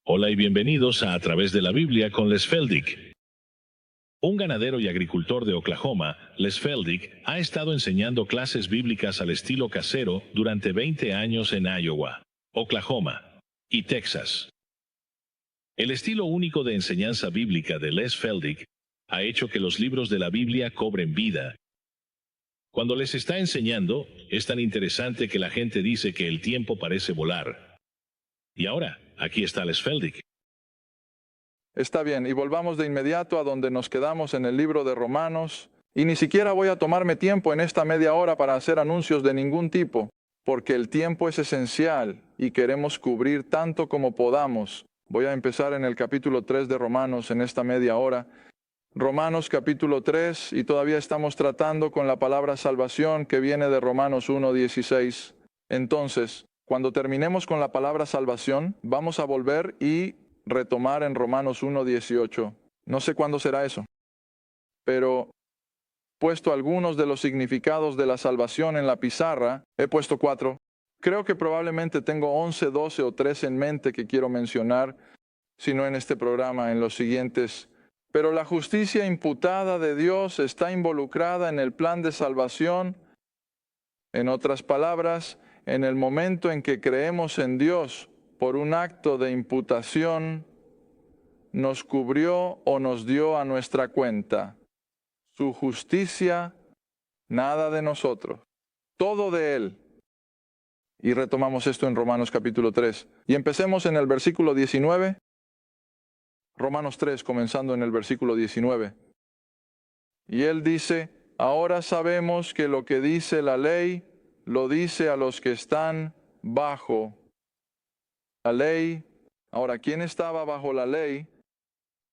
Hola y bienvenidos a Través de la Biblia con Les Feldick. Un ganadero y agricultor de Oklahoma, Les Feldick, ha estado enseñando clases bíblicas al estilo casero durante 20 años en Iowa, Oklahoma y Texas. El estilo único de enseñanza bíblica de Les Feldick ha hecho que los libros de la Biblia cobren vida. Cuando les está enseñando, es tan interesante que la gente dice que el tiempo parece volar. Y ahora, aquí está Les Feldick. Está bien, y volvamos de inmediato a donde nos quedamos en el libro de Romanos. Y ni siquiera voy a tomarme tiempo en esta media hora para hacer anuncios de ningún tipo, porque el tiempo es esencial y queremos cubrir tanto como podamos. Voy a empezar en el capítulo 3 de Romanos en esta media hora. Romanos capítulo 3, y todavía estamos tratando con la palabra salvación que viene de Romanos 1:16. Entonces, cuando terminemos con la palabra salvación, vamos a volver y retomar en Romanos 1:18. No sé cuándo será eso, pero puesto algunos de los significados de la salvación en la pizarra, he puesto 4. Creo que probablemente tengo 11, 12 o 13 en mente que quiero mencionar, si no en este programa, en los siguientes. Pero la justicia imputada de Dios está involucrada en el plan de salvación. En otras palabras, en el momento en que creemos en Dios por un acto de imputación, nos cubrió o nos dio a nuestra cuenta. Su justicia, nada de nosotros, todo de Él. Y retomamos esto en Romanos capítulo 3. Y empecemos en el versículo 19. Romanos 3, comenzando en el versículo 19. Y Él dice, ahora sabemos que lo que dice la ley, lo dice a los que están bajo la ley. Ahora, ¿quién estaba bajo la ley?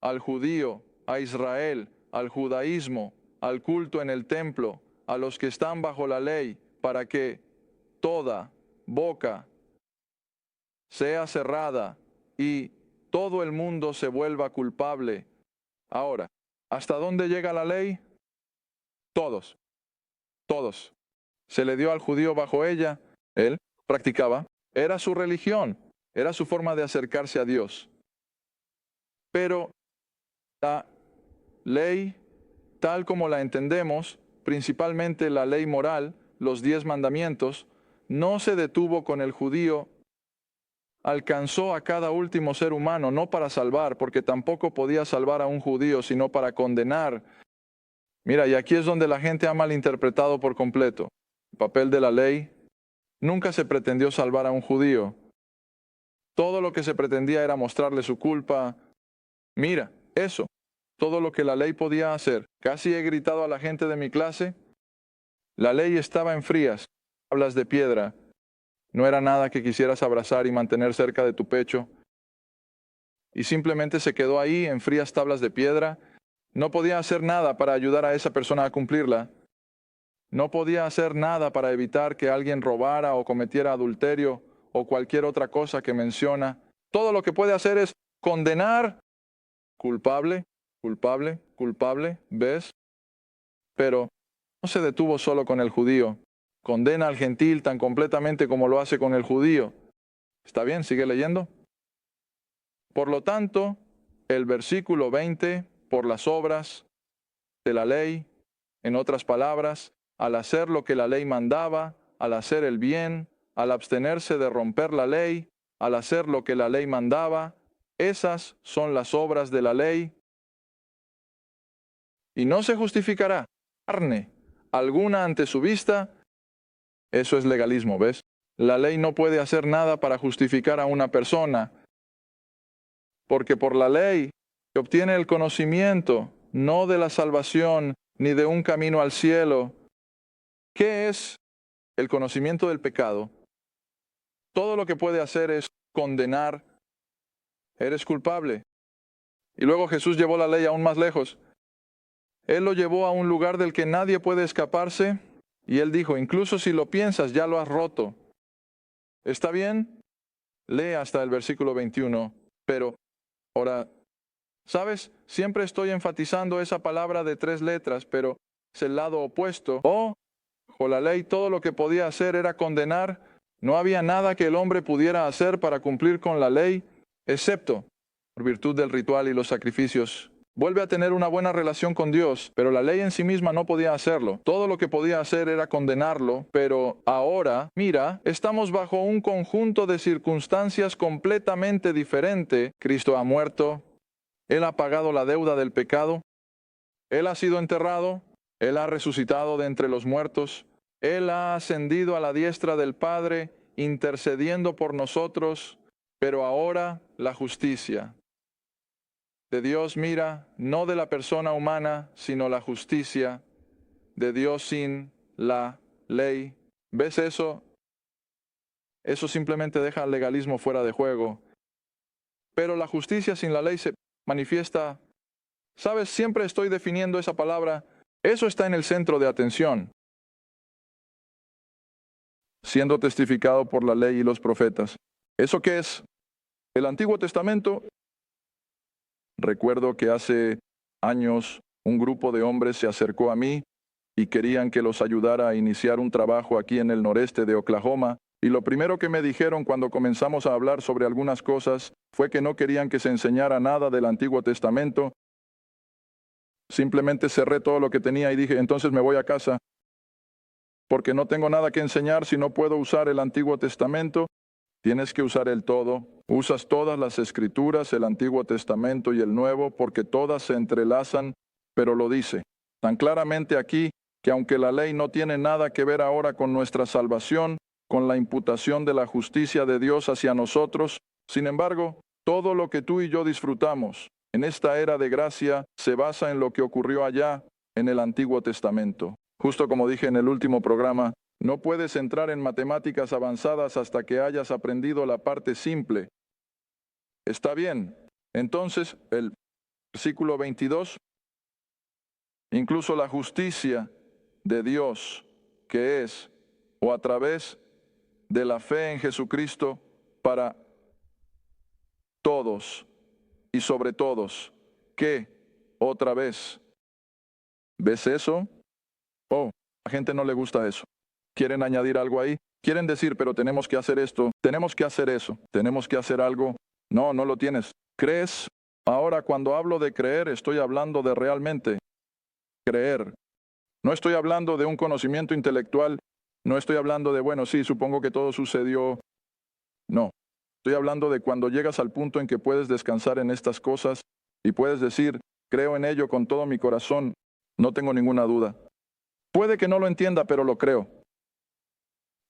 Al judío, a Israel, al judaísmo, al culto en el templo, a los que están bajo la ley, para que toda boca sea cerrada y todo el mundo se vuelva culpable. Ahora, ¿hasta dónde llega la ley? Todos. Se le dio al judío bajo ella, él practicaba, era su religión, era su forma de acercarse a Dios. Pero la ley, tal como la entendemos, principalmente la ley moral, los 10 mandamientos, no se detuvo con el judío, alcanzó a cada último ser humano, no para salvar, porque tampoco podía salvar a un judío, sino para condenar. Mira, y aquí es donde la gente ha malinterpretado por completo. El papel de la ley, nunca se pretendió salvar a un judío. Todo lo que se pretendía era mostrarle su culpa. Mira, eso, todo lo que la ley podía hacer. Casi he gritado a la gente de mi clase. La ley estaba en frías, tablas de piedra. No era nada que quisieras abrazar y mantener cerca de tu pecho. Y simplemente se quedó ahí en frías tablas de piedra. No podía hacer nada para ayudar a esa persona a cumplirla. No podía hacer nada para evitar que alguien robara o cometiera adulterio o cualquier otra cosa que menciona. Todo lo que puede hacer es condenar. Culpable, culpable, culpable, ¿ves? Pero no se detuvo solo con el judío. Condena al gentil tan completamente como lo hace con el judío. ¿Está bien? ¿Sigue leyendo? Por lo tanto, el versículo 20, por las obras de la ley, en otras palabras, al hacer lo que la ley mandaba, al hacer el bien, al abstenerse de romper la ley, al hacer lo que la ley mandaba, esas son las obras de la ley. Y no se justificará carne alguna ante su vista. Eso es legalismo, ¿ves? La ley no puede hacer nada para justificar a una persona, porque por la ley se obtiene el conocimiento, no de la salvación ni de un camino al cielo. ¿Qué es el conocimiento del pecado? Todo lo que puede hacer es condenar. Eres culpable. Y luego Jesús llevó la ley aún más lejos. Él lo llevó a un lugar del que nadie puede escaparse. Y Él dijo, incluso si lo piensas, ya lo has roto. ¿Está bien? Lee hasta el versículo 21. Pero, ahora, ¿sabes? Siempre estoy enfatizando esa palabra de 3 letras, pero es el lado opuesto. Bajo la ley todo lo que podía hacer era condenar. No había nada que el hombre pudiera hacer para cumplir con la ley. excepto por virtud del ritual y los sacrificios. Vuelve a tener una buena relación con Dios, pero la ley en sí misma no podía hacerlo. Todo lo que podía hacer era condenarlo, pero ahora, mira, estamos bajo un conjunto de circunstancias completamente diferente. Cristo ha muerto, Él ha pagado la deuda del pecado, Él ha sido enterrado, Él ha resucitado de entre los muertos, Él ha ascendido a la diestra del Padre, intercediendo por nosotros, pero ahora la justicia de Dios mira no de la persona humana, sino la justicia de Dios sin la ley. ¿Ves eso? Eso simplemente deja el legalismo fuera de juego. Pero la justicia sin la ley se manifiesta. ¿Sabes? Siempre estoy definiendo esa palabra. Eso está en el centro de atención, siendo testificado por la ley y los profetas. ¿Eso qué es? El Antiguo Testamento. Recuerdo que hace años un grupo de hombres se acercó a mí y querían que los ayudara a iniciar un trabajo aquí en el noreste de Oklahoma, y lo primero que me dijeron cuando comenzamos a hablar sobre algunas cosas fue que no querían que se enseñara nada del Antiguo Testamento. Simplemente cerré todo lo que tenía y dije, entonces me voy a casa, porque no tengo nada que enseñar si no puedo usar el Antiguo Testamento. Tienes que usar el todo. Usas todas las escrituras, el Antiguo Testamento y el Nuevo, porque todas se entrelazan, pero lo dice tan claramente aquí que aunque la ley no tiene nada que ver ahora con nuestra salvación, con la imputación de la justicia de Dios hacia nosotros, sin embargo, todo lo que tú y yo disfrutamos en esta era de gracia se basa en lo que ocurrió allá en el Antiguo Testamento. Justo como dije en el último programa, no puedes entrar en matemáticas avanzadas hasta que hayas aprendido la parte simple. Está bien. Entonces, el versículo 22, incluso la justicia de Dios, que es, o a través de la fe en Jesucristo, para todos y sobre todos, que, otra vez, ¿ves eso? Oh, a la gente no le gusta eso. ¿Quieren añadir algo ahí? Quieren decir, pero tenemos que hacer esto, tenemos que hacer eso, tenemos que hacer algo. No, no lo tienes. ¿Crees? Ahora, cuando hablo de creer, estoy hablando de realmente creer. No estoy hablando de un conocimiento intelectual, no estoy hablando de, bueno, sí, supongo que todo sucedió. No, estoy hablando de cuando llegas al punto en que puedes descansar en estas cosas y puedes decir, creo en ello con todo mi corazón, no tengo ninguna duda. Puede que no lo entienda, pero lo creo.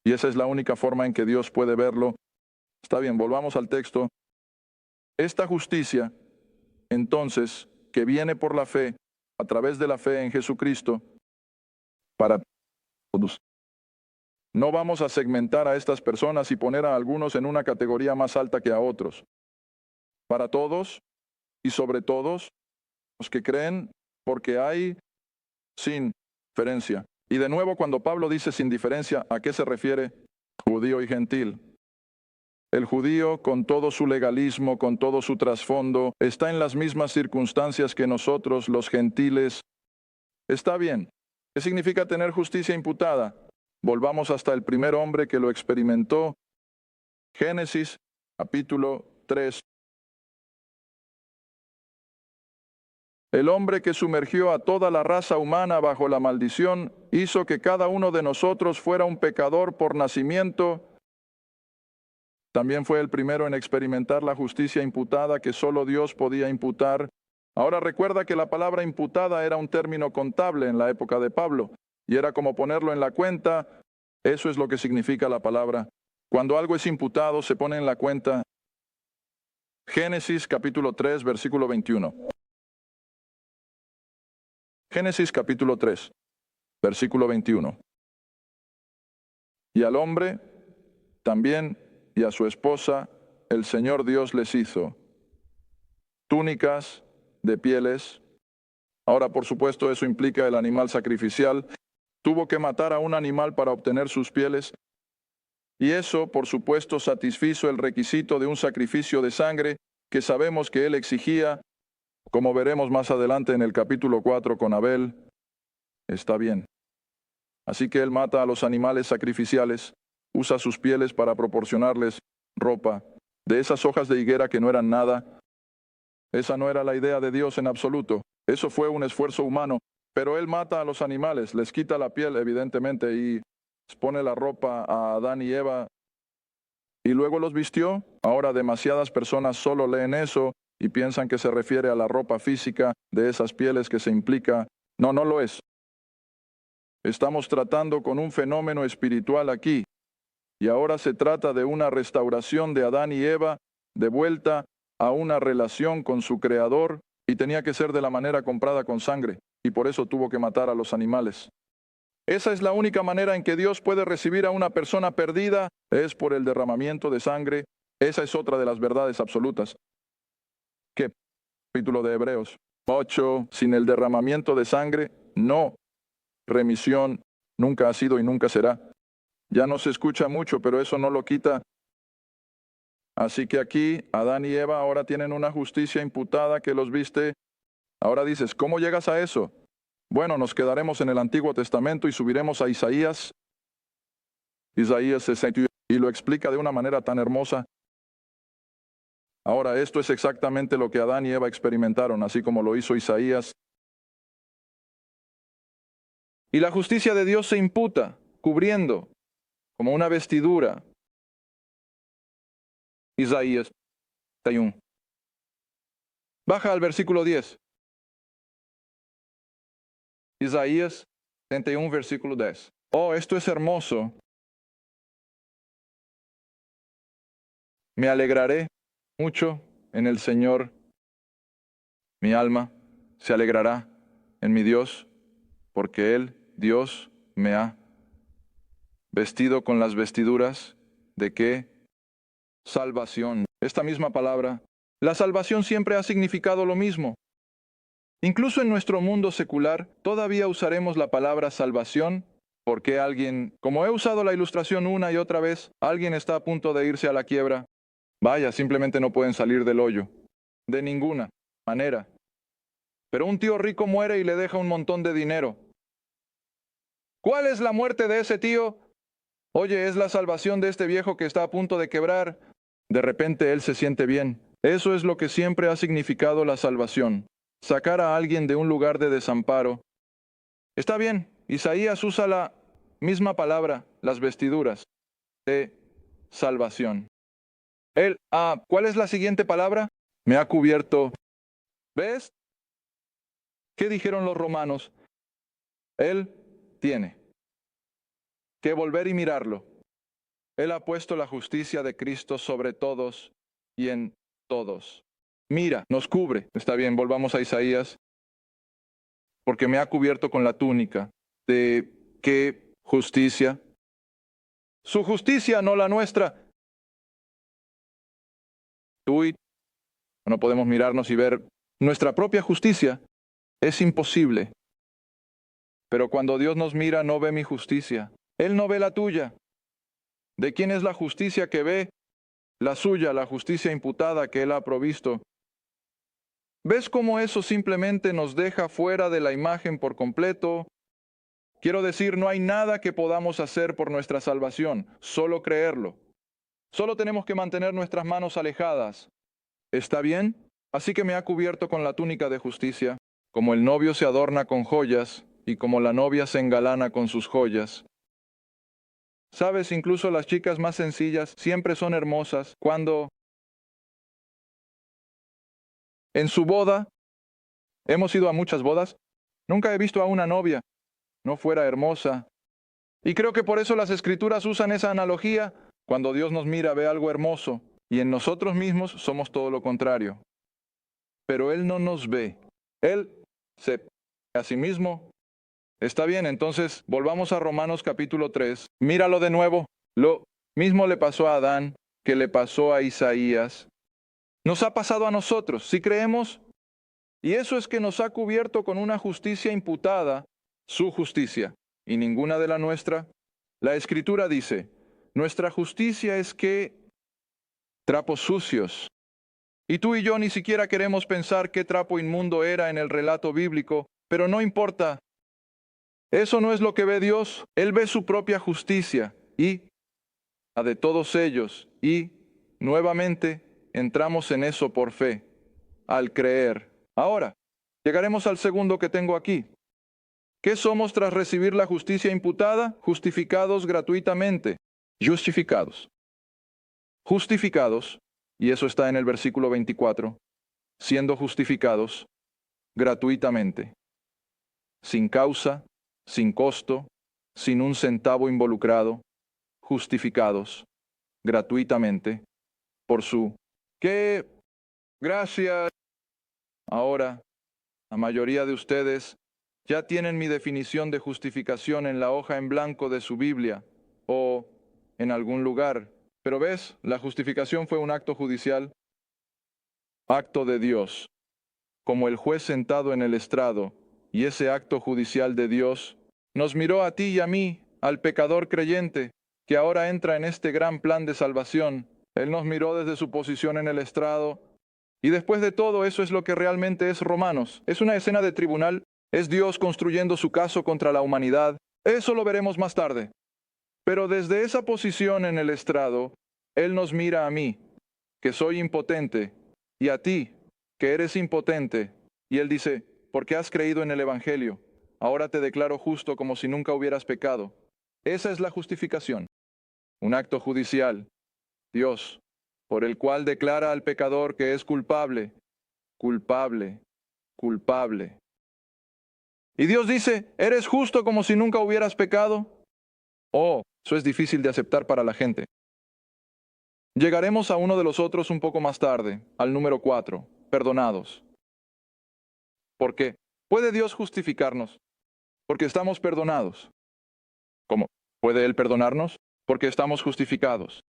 Y esa es la única forma en que Dios puede verlo. Está bien, volvamos al texto. Esta justicia, entonces, que viene por la fe, a través de la fe en Jesucristo, para todos. No vamos a segmentar a estas personas y poner a algunos en una categoría más alta que a otros. Para todos y sobre todos los que creen, porque hay sin diferencia. Y de nuevo, cuando Pablo dice sin diferencia, ¿a qué se refiere? Judío y gentil. El judío, con todo su legalismo, con todo su trasfondo, está en las mismas circunstancias que nosotros, los gentiles. Está bien. ¿Qué significa tener justicia imputada? Volvamos hasta el primer hombre que lo experimentó. Génesis, capítulo 3. El hombre que sumergió a toda la raza humana bajo la maldición hizo que cada uno de nosotros fuera un pecador por nacimiento. También fue el primero en experimentar la justicia imputada que solo Dios podía imputar. Ahora recuerda que la palabra imputada era un término contable en la época de Pablo, y era como ponerlo en la cuenta. Eso es lo que significa la palabra. Cuando algo es imputado, se pone en la cuenta. Génesis capítulo 3, versículo 21. Génesis capítulo 3, versículo 21. Y al hombre también y a su esposa el Señor Dios les hizo túnicas de pieles. Ahora, por supuesto, eso implica el animal sacrificial. Tuvo que matar a un animal para obtener sus pieles. Y eso, por supuesto, satisfizo el requisito de un sacrificio de sangre que sabemos que él exigía, como veremos más adelante en el capítulo 4 con Abel. Está bien. Así que él mata a los animales sacrificiales, usa sus pieles para proporcionarles ropa. de esas hojas de higuera que no eran nada. Esa no era la idea de Dios en absoluto. Eso fue un esfuerzo humano. Pero Él mata a los animales, les quita la piel, evidentemente, y les pone la ropa a Adán y Eva, y luego los vistió. Ahora demasiadas personas solo leen eso y piensan que se refiere a la ropa física de esas pieles que se implica. No, no lo es. Estamos tratando con un fenómeno espiritual aquí, y ahora se trata de una restauración de Adán y Eva de vuelta a una relación con su Creador, y tenía que ser de la manera comprada con sangre, y por eso tuvo que matar a los animales. Esa es la única manera en que Dios puede recibir a una persona perdida, es por el derramamiento de sangre. Esa es otra de las verdades absolutas. ¿Qué capítulo de Hebreos 8? Sin el derramamiento de sangre, no remisión, nunca ha sido y nunca será. Ya no se escucha mucho, pero eso no lo quita. Así que aquí, Adán y Eva ahora tienen una justicia imputada que los viste. Ahora dices, ¿cómo llegas a eso? Bueno, nos quedaremos en el Antiguo Testamento y subiremos a Isaías 61, y lo explica de una manera tan hermosa. Ahora, esto es exactamente lo que Adán y Eva experimentaron, así como lo hizo Isaías. Y la justicia de Dios se imputa, cubriendo, como una vestidura. Isaías 61. Baja al versículo 10. Isaías 61, versículo 10. Oh, esto es hermoso. Me alegraré mucho en el Señor. Mi alma se alegrará en mi Dios, porque Él, Dios, me ha vestido con las vestiduras de ¿qué? Salvación. Esta misma palabra, la salvación siempre ha significado lo mismo. Incluso en nuestro mundo secular, todavía usaremos la palabra salvación, porque alguien, como he usado la ilustración una y otra vez, alguien está a punto de irse a la quiebra. Vaya, simplemente no pueden salir del hoyo. De ninguna manera. Pero un tío rico muere y le deja un montón de dinero. ¿Cuál es la muerte de ese tío? Oye, es la salvación de este viejo que está a punto de quebrar. De repente él se siente bien. Eso es lo que siempre ha significado la salvación. Sacar a alguien de un lugar de desamparo. Está bien, Isaías usa la misma palabra, las vestiduras, de salvación. ¿Cuál es la siguiente palabra? Me ha cubierto. ¿Ves? ¿Qué dijeron los romanos? Él tiene que volver y mirarlo. Él ha puesto la justicia de Cristo sobre todos y en todos. Mira, nos cubre. Está bien, volvamos a Isaías. Porque me ha cubierto con la túnica. ¿De qué justicia? Su justicia, no la nuestra. Tú y no podemos mirarnos y ver nuestra propia justicia. Es imposible. Pero cuando Dios nos mira, no ve mi justicia. Él no ve la tuya. ¿De quién es la justicia que ve? La suya, la justicia imputada que Él ha provisto. ¿Ves cómo eso simplemente nos deja fuera de la imagen por completo? Quiero decir, no hay nada que podamos hacer por nuestra salvación, solo creerlo. Solo tenemos que mantener nuestras manos alejadas. ¿Está bien? Así que me ha cubierto con la túnica de justicia, como el novio se adorna con joyas y como la novia se engalana con sus joyas. Sabes, incluso las chicas más sencillas siempre son hermosas cuando en su boda, hemos ido a muchas bodas, nunca he visto a una novia no fuera hermosa. Y creo que por eso las Escrituras usan esa analogía. Cuando Dios nos mira, ve algo hermoso, y en nosotros mismos somos todo lo contrario. Pero Él no nos ve. Él se ve a sí mismo. Está bien, entonces volvamos a Romanos capítulo 3. Míralo de nuevo. Lo mismo le pasó a Adán que le pasó a Isaías. Nos ha pasado a nosotros, si creemos. Y eso es que nos ha cubierto con una justicia imputada, su justicia, y ninguna de la nuestra. La Escritura dice, nuestra justicia es que trapos sucios. Y tú y yo ni siquiera queremos pensar qué trapo inmundo era en el relato bíblico, pero no importa. Eso no es lo que ve Dios. Él ve su propia justicia y la de todos ellos y Nuevamente, entramos en eso por fe, al creer. Ahora, llegaremos al segundo que tengo aquí. ¿Qué somos tras recibir la justicia imputada? Justificados gratuitamente. Justificados. Justificados, y eso está en el versículo 24, siendo justificados gratuitamente, sin causa, sin costo, sin un centavo involucrado, justificados gratuitamente por su ¡qué gracia! Ahora, la mayoría de ustedes ya tienen mi definición de justificación en la hoja en blanco de su Biblia o en algún lugar. Pero ves, la justificación fue un acto judicial, acto de Dios, como el juez sentado en el estrado, y ese acto judicial de Dios nos miró a ti y a mí, al pecador creyente, que ahora entra en este gran plan de salvación. Él nos miró desde su posición en el estrado, y después de todo eso es lo que realmente es Romanos. Es una escena de tribunal, es Dios construyendo su caso contra la humanidad. Eso lo veremos más tarde. Pero desde esa posición en el estrado, Él nos mira a mí, que soy impotente, y a ti, que eres impotente. Y Él dice, porque has creído en el Evangelio, ahora te declaro justo como si nunca hubieras pecado. Esa es la justificación. Un acto judicial, Dios, por el cual declara al pecador que es culpable, culpable, culpable. Y Dios dice, ¿eres justo como si nunca hubieras pecado? Oh, eso es difícil de aceptar para la gente. Llegaremos a uno de los otros un poco más tarde, al número 4, perdonados. ¿Por qué? ¿Puede Dios justificarnos? Porque estamos perdonados. ¿Cómo? ¿Puede Él perdonarnos? Porque estamos justificados.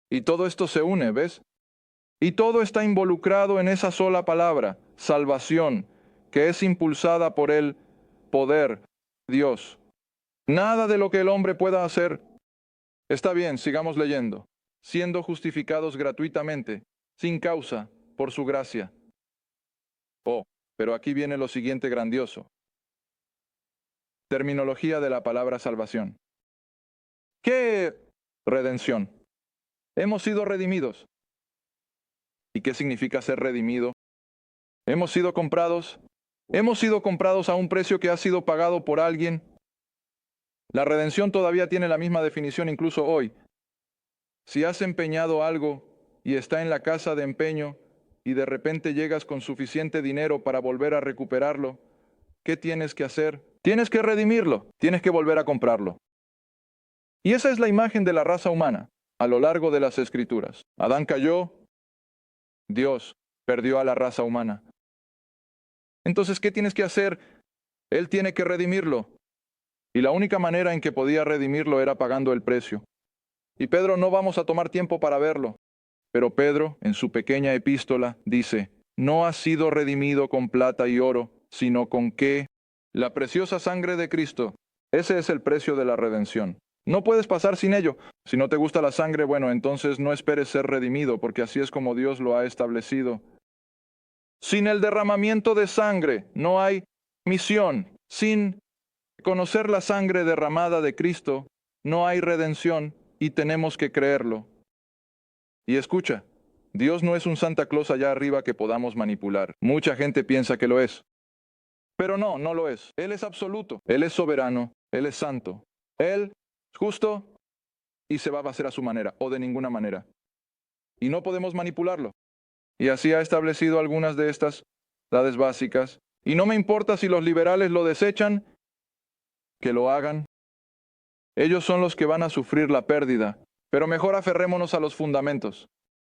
Y todo esto se une, ¿ves? Y todo está involucrado en esa sola palabra, salvación, que es impulsada por el poder, Dios. Nada de lo que el hombre pueda hacer. Está bien, sigamos leyendo. Siendo justificados gratuitamente, sin causa, por su gracia. Oh, pero aquí viene lo siguiente grandioso. Terminología de la palabra salvación. ¿Qué redención? Hemos sido redimidos. ¿Y qué significa ser redimido? Hemos sido comprados. Hemos sido comprados a un precio que ha sido pagado por alguien. La redención todavía tiene la misma definición incluso hoy. Si has empeñado algo y está en la casa de empeño y de repente llegas con suficiente dinero para volver a recuperarlo, ¿qué tienes que hacer? Tienes que redimirlo, tienes que volver a comprarlo. Y esa es la imagen de la raza humana a lo largo de las Escrituras. Adán cayó, Dios perdió a la raza humana. Entonces, ¿qué tienes que hacer? Él tiene que redimirlo. Y la única manera en que podía redimirlo era pagando el precio. Y Pedro, no vamos a tomar tiempo para verlo, pero Pedro, en su pequeña epístola, dice, no ha sido redimido con plata y oro, sino con ¿qué? La preciosa sangre de Cristo. Ese es el precio de la redención. No puedes pasar sin ello. Si no te gusta la sangre, bueno, entonces no esperes ser redimido, porque así es como Dios lo ha establecido. Sin el derramamiento de sangre no hay misión. Sin conocer la sangre derramada de Cristo no hay redención. Y tenemos que creerlo. Y escucha, Dios no es un Santa Claus allá arriba que podamos manipular. Mucha gente piensa que lo es. Pero no, no lo es. Él es absoluto. Él es soberano. Él es santo. Él es justo y se va a hacer a su manera o de ninguna manera. Y no podemos manipularlo. Y así ha establecido algunas de estas verdades básicas. Y no me importa si los liberales lo desechan, que lo hagan. Ellos son los que van a sufrir la pérdida, pero mejor aferrémonos a los fundamentos.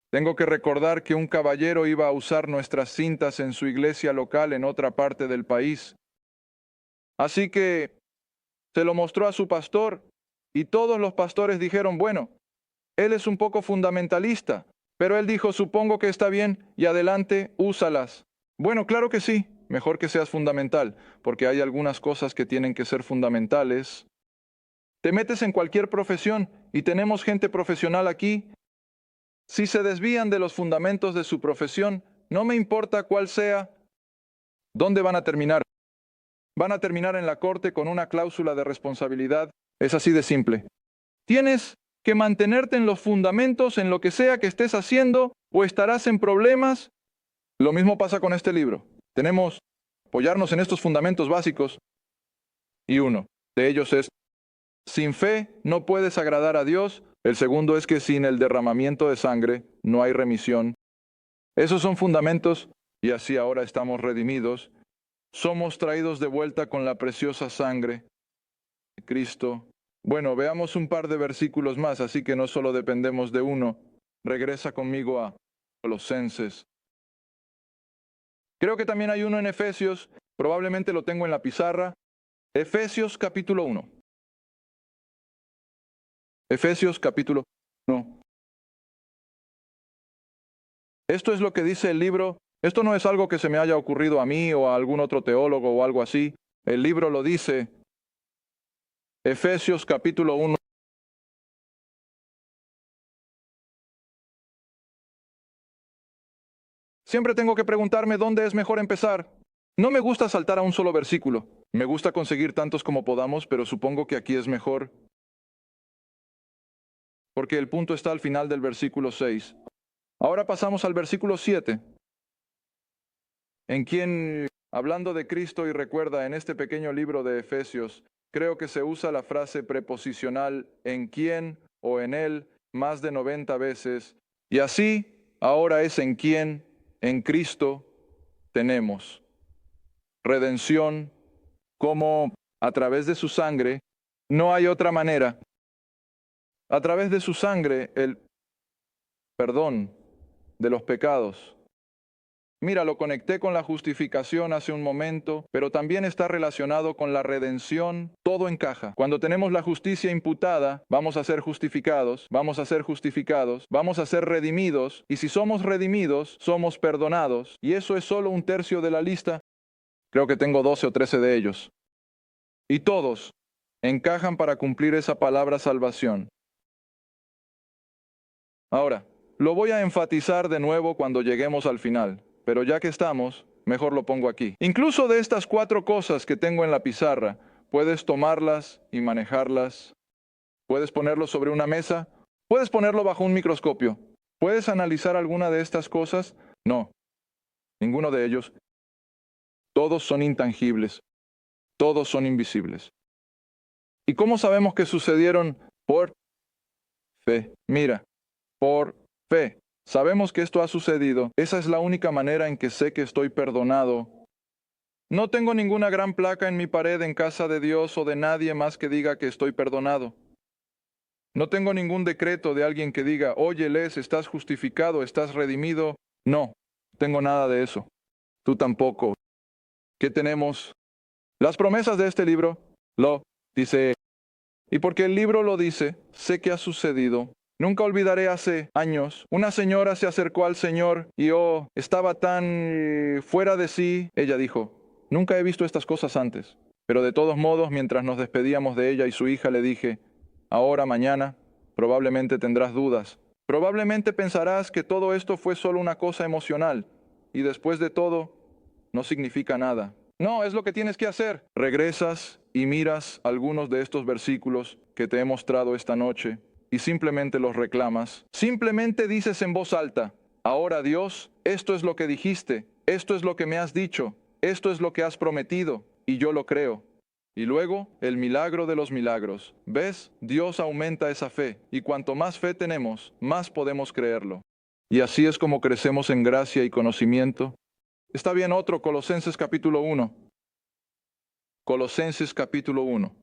Tengo que recordar que un caballero iba a usar nuestras cintas en su iglesia local en otra parte del país. Así que se lo mostró a su pastor y todos los pastores dijeron, bueno, él es un poco fundamentalista, pero él dijo, supongo que está bien y adelante, úsalas. Bueno, claro que sí, mejor que seas fundamental, porque hay algunas cosas que tienen que ser fundamentales. Te metes en cualquier profesión y tenemos gente profesional aquí. Si se desvían de los fundamentos de su profesión, no me importa cuál sea, ¿dónde van a terminar? Van a terminar en la corte con una cláusula de responsabilidad. Es así de simple. Tienes que mantenerte en los fundamentos, en lo que sea que estés haciendo, o estarás en problemas. Lo mismo pasa con este libro. Tenemos que apoyarnos en estos fundamentos básicos, y uno de ellos es: sin fe no puedes agradar a Dios. El segundo es que sin el derramamiento de sangre no hay remisión. Esos son fundamentos, y así ahora estamos redimidos. Somos traídos de vuelta con la preciosa sangre de Cristo. Bueno, veamos un par de versículos más, así que no solo dependemos de uno. Regresa conmigo a Colosenses. Creo que también hay uno en Efesios, probablemente lo tengo en la pizarra. Efesios capítulo 1. Efesios capítulo 1. Esto es lo que dice el libro. Esto no es algo que se me haya ocurrido a mí o a algún otro teólogo o algo así. El libro lo dice. Efesios capítulo 1. Siempre tengo que preguntarme dónde es mejor empezar. No me gusta saltar a un solo versículo. Me gusta conseguir tantos como podamos, pero supongo que aquí es mejor, porque el punto está al final del versículo 6. Ahora pasamos al versículo 7, en quien, hablando de Cristo, y recuerda, en este pequeño libro de Efesios, creo que se usa la frase preposicional en quien o en él más de 90 veces, y así ahora es en quien, en Cristo, tenemos redención, como a través de su sangre. No hay otra manera. A través de su sangre, el perdón de los pecados. Mira, lo conecté con la justificación hace un momento, pero también está relacionado con la redención. Todo encaja. Cuando tenemos la justicia imputada, vamos a ser justificados, vamos a ser justificados, vamos a ser redimidos, y si somos redimidos, somos perdonados. Y eso es solo un tercio de la lista. Creo que tengo 12 o 13 de ellos. Y todos encajan para cumplir esa palabra salvación. Ahora, lo voy a enfatizar de nuevo cuando lleguemos al final, pero ya que estamos, mejor lo pongo aquí. Incluso de estas 4 cosas que tengo en la pizarra, puedes tomarlas y manejarlas. Puedes ponerlo sobre una mesa, puedes ponerlo bajo un microscopio. ¿Puedes analizar alguna de estas cosas? No, ninguno de ellos. Todos son intangibles, todos son invisibles. ¿Y cómo sabemos que sucedieron? Por fe. Mira, por fe. Sabemos que esto ha sucedido. Esa es la única manera en que sé que estoy perdonado. No tengo ninguna gran placa en mi pared en casa de Dios o de nadie más que diga que estoy perdonado. No tengo ningún decreto de alguien que diga: oye, Les, estás justificado, estás redimido. No, tengo nada de eso. Tú tampoco. ¿Qué tenemos? Las promesas de este libro. Lo dice. Y porque el libro lo dice, sé que ha sucedido. Nunca olvidaré hace años, una señora se acercó al Señor y estaba tan fuera de sí. Ella dijo: nunca he visto estas cosas antes. Pero de todos modos, mientras nos despedíamos de ella y su hija, le dije: ahora, mañana, probablemente tendrás dudas. Probablemente pensarás que todo esto fue solo una cosa emocional y después de todo, no significa nada. No, es lo que tienes que hacer. Regresas y miras algunos de estos versículos que te he mostrado esta noche y simplemente los reclamas. Simplemente dices en voz alta: ahora, Dios, esto es lo que dijiste, esto es lo que me has dicho, esto es lo que has prometido, y yo lo creo. Y luego, el milagro de los milagros. ¿Ves? Dios aumenta esa fe, y cuanto más fe tenemos, más podemos creerlo. Y así es como crecemos en gracia y conocimiento. Está bien, otro, Colosenses capítulo 1. Colosenses capítulo 1.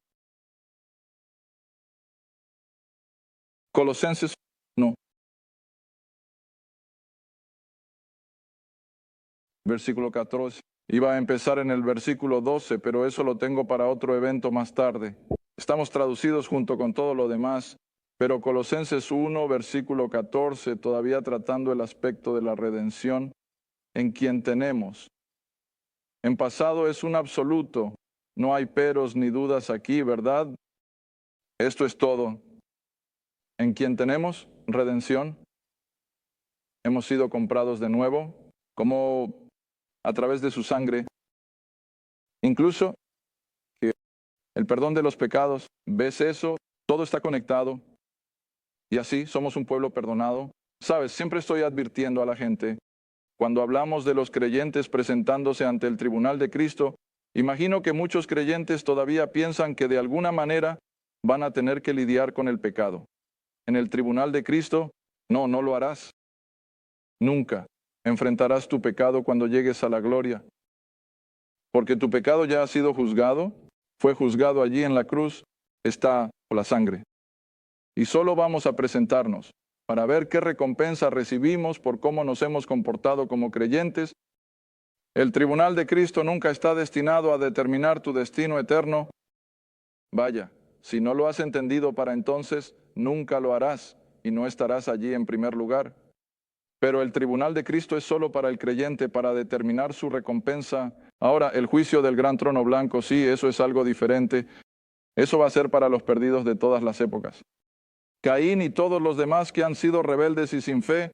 Colosenses 1. Versículo 14. Iba a empezar en el versículo 12, pero eso lo tengo para otro evento más tarde. Estamos traducidos junto con todo lo demás, pero Colosenses 1, versículo 14, todavía tratando el aspecto de la redención, en quien tenemos. En pasado es un absoluto, no hay peros ni dudas aquí, ¿verdad? Esto es todo. En quien tenemos redención, hemos sido comprados de nuevo, como a través de su sangre. Incluso que el perdón de los pecados, ¿ves eso? Todo está conectado. Y así somos un pueblo perdonado. Sabes, siempre estoy advirtiendo a la gente, cuando hablamos de los creyentes presentándose ante el tribunal de Cristo, imagino que muchos creyentes todavía piensan que de alguna manera van a tener que lidiar con el pecado. En el tribunal de Cristo, no lo harás. Nunca enfrentarás tu pecado cuando llegues a la gloria. Porque tu pecado ya ha sido juzgado, fue juzgado allí en la cruz, está por la sangre. Y solo vamos a presentarnos para ver qué recompensa recibimos por cómo nos hemos comportado como creyentes. El tribunal de Cristo nunca está destinado a determinar tu destino eterno. Vaya, si no lo has entendido para entonces, nunca lo harás y no estarás allí en primer lugar. Pero el tribunal de Cristo es solo para el creyente, para determinar su recompensa. Ahora, el juicio del gran trono blanco, sí, eso es algo diferente. Eso va a ser para los perdidos de todas las épocas. Caín y todos los demás que han sido rebeldes y sin fe,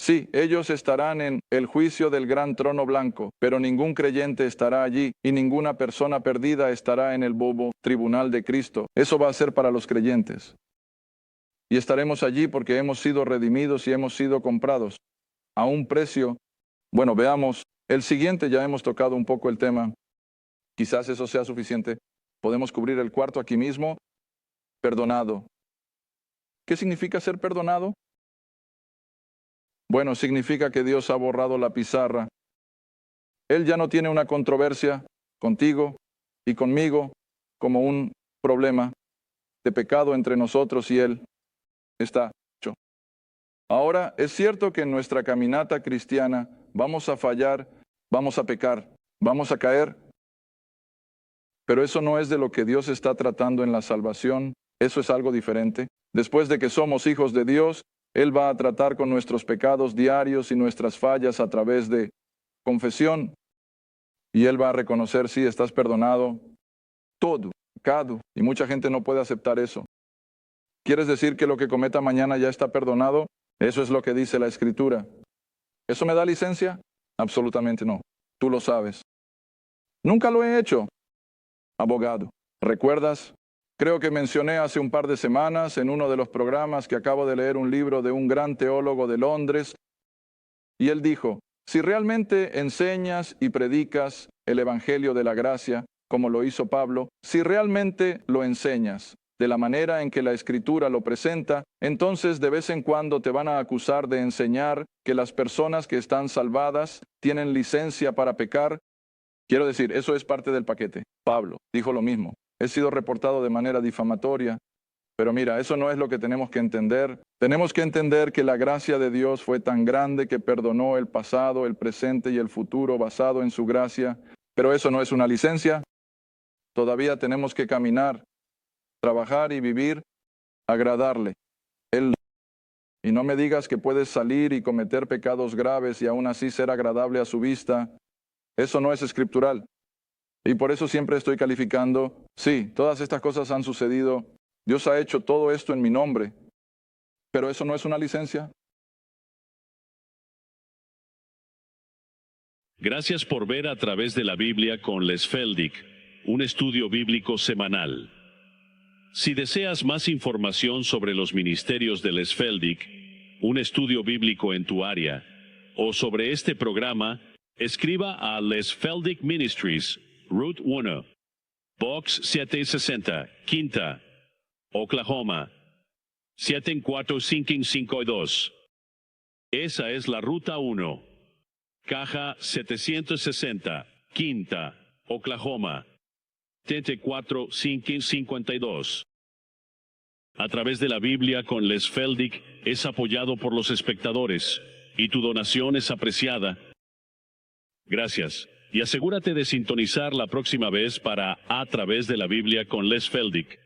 sí, ellos estarán en el juicio del gran trono blanco, pero ningún creyente estará allí y ninguna persona perdida estará en el bobo tribunal de Cristo. Eso va a ser para los creyentes. Y estaremos allí porque hemos sido redimidos y hemos sido comprados a un precio. Bueno, veamos, el siguiente ya hemos tocado un poco el tema. Quizás eso sea suficiente. Podemos cubrir el cuarto aquí mismo. Perdonado. ¿Qué significa ser perdonado? Bueno, significa que Dios ha borrado la pizarra. Él ya no tiene una controversia contigo y conmigo como un problema de pecado entre nosotros y Él. Está hecho. Ahora, es cierto que en nuestra caminata cristiana vamos a fallar, vamos a pecar, vamos a caer, pero eso no es de lo que Dios está tratando en la salvación, eso es algo diferente. Después de que somos hijos de Dios, Él va a tratar con nuestros pecados diarios y nuestras fallas a través de confesión. Y Él va a reconocer, sí, estás perdonado, todo, pecado. Y mucha gente no puede aceptar eso. ¿Quieres decir que lo que cometa mañana ya está perdonado? Eso es lo que dice la Escritura. ¿Eso me da licencia? Absolutamente no. Tú lo sabes. Nunca lo he hecho. Abogado, ¿recuerdas? Creo que mencioné hace un par de semanas en uno de los programas que acabo de leer un libro de un gran teólogo de Londres, y él dijo, si realmente enseñas y predicas el Evangelio de la gracia, como lo hizo Pablo, si realmente lo enseñas de la manera en que la Escritura lo presenta, entonces de vez en cuando te van a acusar de enseñar que las personas que están salvadas tienen licencia para pecar. Quiero decir, eso es parte del paquete. Pablo dijo lo mismo. He sido reportado de manera difamatoria, pero mira, eso no es lo que tenemos que entender. Tenemos que entender que la gracia de Dios fue tan grande que perdonó el pasado, el presente y el futuro basado en su gracia, pero eso no es una licencia. Todavía tenemos que caminar, trabajar y vivir, agradarle. Él. Y no me digas que puedes salir y cometer pecados graves y aún así ser agradable a su vista. Eso no es escritural. Y por eso siempre estoy calificando, sí, todas estas cosas han sucedido, Dios ha hecho todo esto en mi nombre, pero eso no es una licencia. Gracias por ver A Través de la Biblia con Les Feldick, un estudio bíblico semanal. Si deseas más información sobre los ministerios de Les Feldick, un estudio bíblico en tu área, o sobre este programa, escriba a Les Feldick Ministries, Route 1, Box 760, Quinta, Oklahoma, 74552. Esa es la Ruta 1. Caja 760, Quinta, Oklahoma, 74552. A Través de la Biblia con Les Feldick es apoyado por los espectadores, y tu donación es apreciada. Gracias. Y asegúrate de sintonizar la próxima vez para A Través de la Biblia con Les Feldick.